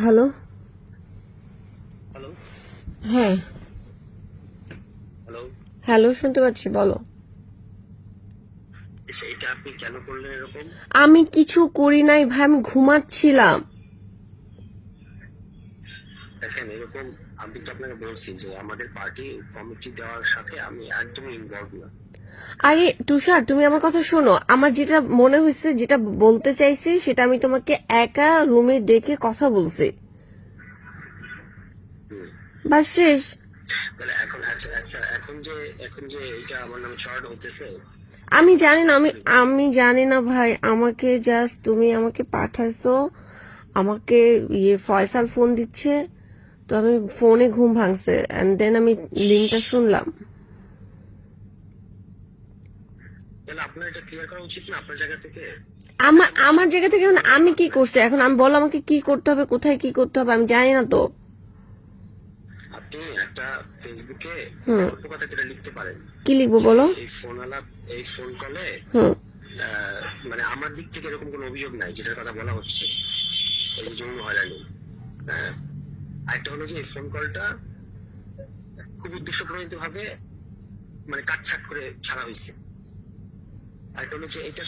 Hello. Hello হ্যাঁ, hello hello, শুনতে পাচ্ছি, বলো। এটা আপনি কেন করলেন এরকম? আমি কিছু করি নাই ভাই, আমি ঘুমাচ্ছিলাম। দেখেন এরকম, আমি তো আপনাকে বলছি যে আমাদের পার্টি কমিটি দেওয়ার সাথে আমি একদমই ইনভলভ না। আরে তুষার, তুমি আমার কথা শোনো। আমার যেটা মনে হয়েছে, যেটা বলতে চাইছি, সেটা আমি তোমাকে একা রুমে ডেকে কথা বলছি। হুম। বাস শেষ। তাহলে এখন আচ্ছা আচ্ছা, এখন যে এটা আমার নামে শর্ট হতেছে। আমি জানি না, আমি জানি না ভাই। আমাকে জাস্ট তুমি আমাকে পাঠাইছো। আমাকে ফয়সাল ফোন দিচ্ছে, তো আমি ফোনে ঘুম ভাঙছে, এন্ড দেন আমি লিঙ্কটা শুনলাম। তাহলে আপনার এটা ক্লিয়ার করা উচিত না আপনার জায়গা থেকে? আমার জায়গা থেকে এখন আমি কি করছি? এখন আমি বলো আমাকে কি করতে হবে, কোথায় কি করতে হবে, আমি জানি না তো। আপনি একটা ফেসবুকে হুম। অল্প কথা যেটা লিখতে পারেন কি লিখবো যে বলো? এই ফোন কলে হুম। মানে আমার দিক থেকে এরকম কোনো অভিযোগ নাই যেটার কথা বলা হচ্ছে, এই যে যৌন হয়রানি। আরেকটা হলো যে এই ফোন কলটা খুব উদ্দেশ্য প্রণীত ভাবে মানে কাটছাট করে ছাড়া হয়েছে। আরেকটা হলো যে এটা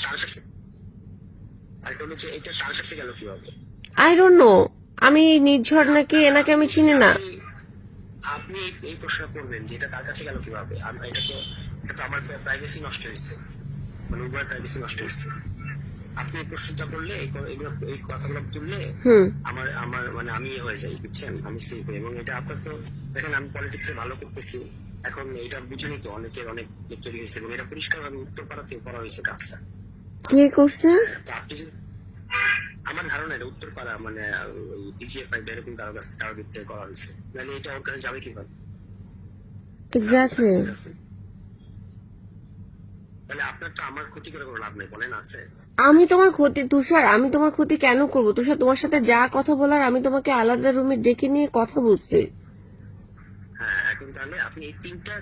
তার কাছে গেল কিভাবে? I don't know. আমি নির্ঝর নাকি এনাকে আমি চিনি না। আপনি এই প্রশ্ন করবেন যে এটা তার কাছে গেল কিভাবে? এটা তো আমার প্রাইভেসি নষ্ট হয়েছে, মানে উভয়ের প্রাইভেসি নষ্ট হয়েছে। আপনি এই প্রশ্নটা করলে এই কথাগুলো তুললে হুম। আমার আমার মানে আমি হয়ে যাই, বুঝছেন, আমি সেফ হই। এবং এটা আপনার তো দেখেন আমি পলিটিক্সে ভালো করতেছি, এখন এটা বুঝেনি তো অনেকের অনেক তৈরি হয়েছে এবং এটা পরিষ্কার ভাবে উত্তরপাড়া থেকে করা হয়েছে কাজটা। কে করছে? তো আপনি যদি, আমার ধারণা এটা উত্তরপাড়া মানে ডিজিএফআই এরকম কারো দিক থেকে করা হয়েছে, নাহলে এটা ওর কাছে যাবে কিভাবে? এক্স্যাক্টলি। তাহলে আপনার তো আমার ক্ষতি করে কোনো লাভ নেই, বলেন আছে? আমি তোমার ক্ষতি, তুষার, আমি তোমার ক্ষতি কেন করবো? তুষার, তোমার সাথে যা কথা বলার আমি তোমাকে আলাদা রুমে ডেকে নিয়ে কথা বলছি। হ্যাঁ, এখন তাহলে আপনি এই তিনটা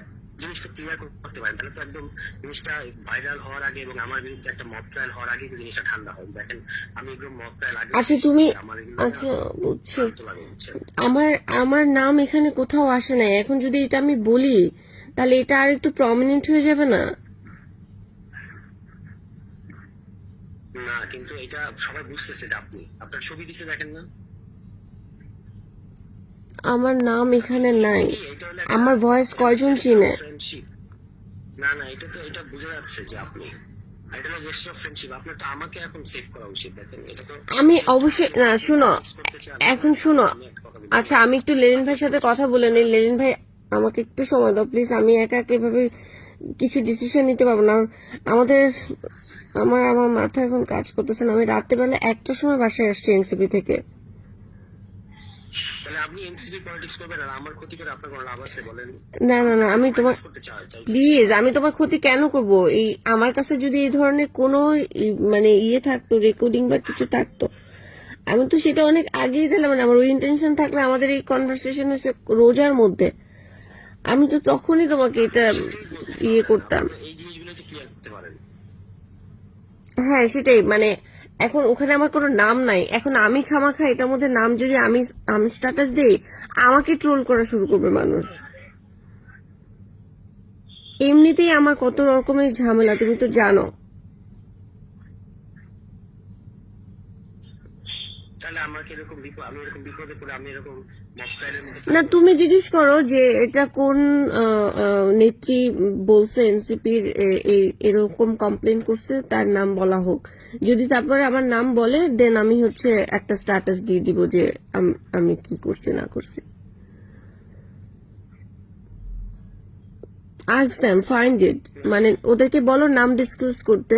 জিনিসটা ক্লিয়ার করতে পারেন, তাহলে তো একদম জিনিসটা ভাইরাল হওয়ার আগে এবং আমার বিরুদ্ধে একটা মব ট্রায়াল হওয়ার আগে জিনিসটা ঠান্ডা হয়। দেখেন আমি একদম মব ট্রায়াল আগে আচ্ছা তুমি, আমার এগুলো আচ্ছা বুঝছি। শান্ত লাগে, বুঝছেন? আমার আমার নাম এখানে কোথাও আসে নাই। এখন যদি এটা আমি বলি, তাহলে এটা আর একটু প্রমিনেন্ট হয়ে যাবে না? না, কিন্তু এটা সবাই বুঝতেছে যে আপনি, আপনার ছবি দিছে দেখেন না? আমার নাম এখানে নাই। কি এটা হলো একটা আমার ভয়েস কয়জন চিনে? ফ্রেন্ডশিপ? না না, এটা বোঝা যাচ্ছে যে আপনি, এটা হলো জেস্টার অফ ফ্রেন্ডশিপ। আপনার তো আমাকে এখন সেভ করা উচিত। দেখেন এটা তো আমি অবশ্যই না, শুনো, করতে চান। এখন শুনো। আমি একটা কথা বলি, আচ্ছা, আমি একটু লেলিন ভাইয়ের সাথে কথা বলে নিই। লেলিন ভাই, আমাকে একটু সময় দাও প্লিজ। আমি একা একা এভাবে কিছু ডিসিশন নিতে পারবো না। আমাদের, আমার আমার মাথা এখন কাজ করতেছে না। আমি রাত্রেবেলা 1টার সময় বাসায় আসছি এনসিপি থেকে। তাহলে আপনি এনসিপি পলিটিক্স করবেন আর আমার ক্ষতি করে আপনার কোনো লাভ আছে বলেন? না না না, আমি তোমার, করতে চাই প্লিজ, আমি তোমার ক্ষতি কেন করব? এই আমার কাছে যদি এই ধরনের কোনো মানে থাকতো, রেকর্ডিং বা কিছু থাকতো, আমি তো সেটা অনেক আগেই দিলাম। মানে আমার ওই ইন্টেনশন থাকলে আমাদের এই কনভারসেশন হচ্ছে রোজার মধ্যে, আমি তো তখনই তোমাকে এটা করতাম। এই জিনিসগুলো তো ক্লিয়ার করতে পারেন। হ্যাঁ সেটাই, মানে এখন ওখানে আমার কোনো নাম নাই। এখন আমি খামাখা এটার মধ্যে নাম যদি আমি আমি স্ট্যাটাস দেই, আমাকে ট্রোল করা শুরু করবে মানুষ। এমনিতেই আমার কত রকমের ঝামেলা, তুমি তো জানো। তাহলে আমাকে এরকম আমি এরকম বিপদে পড়ে আমি এরকম মকটাইলের মধ্যে না, তুমি জিজ্ঞেস করো যে এটা কোন নেত্রী বলছে এনসিপির এরকম কমপ্লেন করছে, তার নাম বলা হোক। যদি তারপরে আমার নাম বলে, দেন আমি হচ্ছে একটা স্ট্যাটাস দিয়ে দিব যে আমি কি করছি না করছি। আস্ক দেম, ফাইন্ড ইট, মানে ওদেরকে বলো নাম ডিসক্লোজ করতে।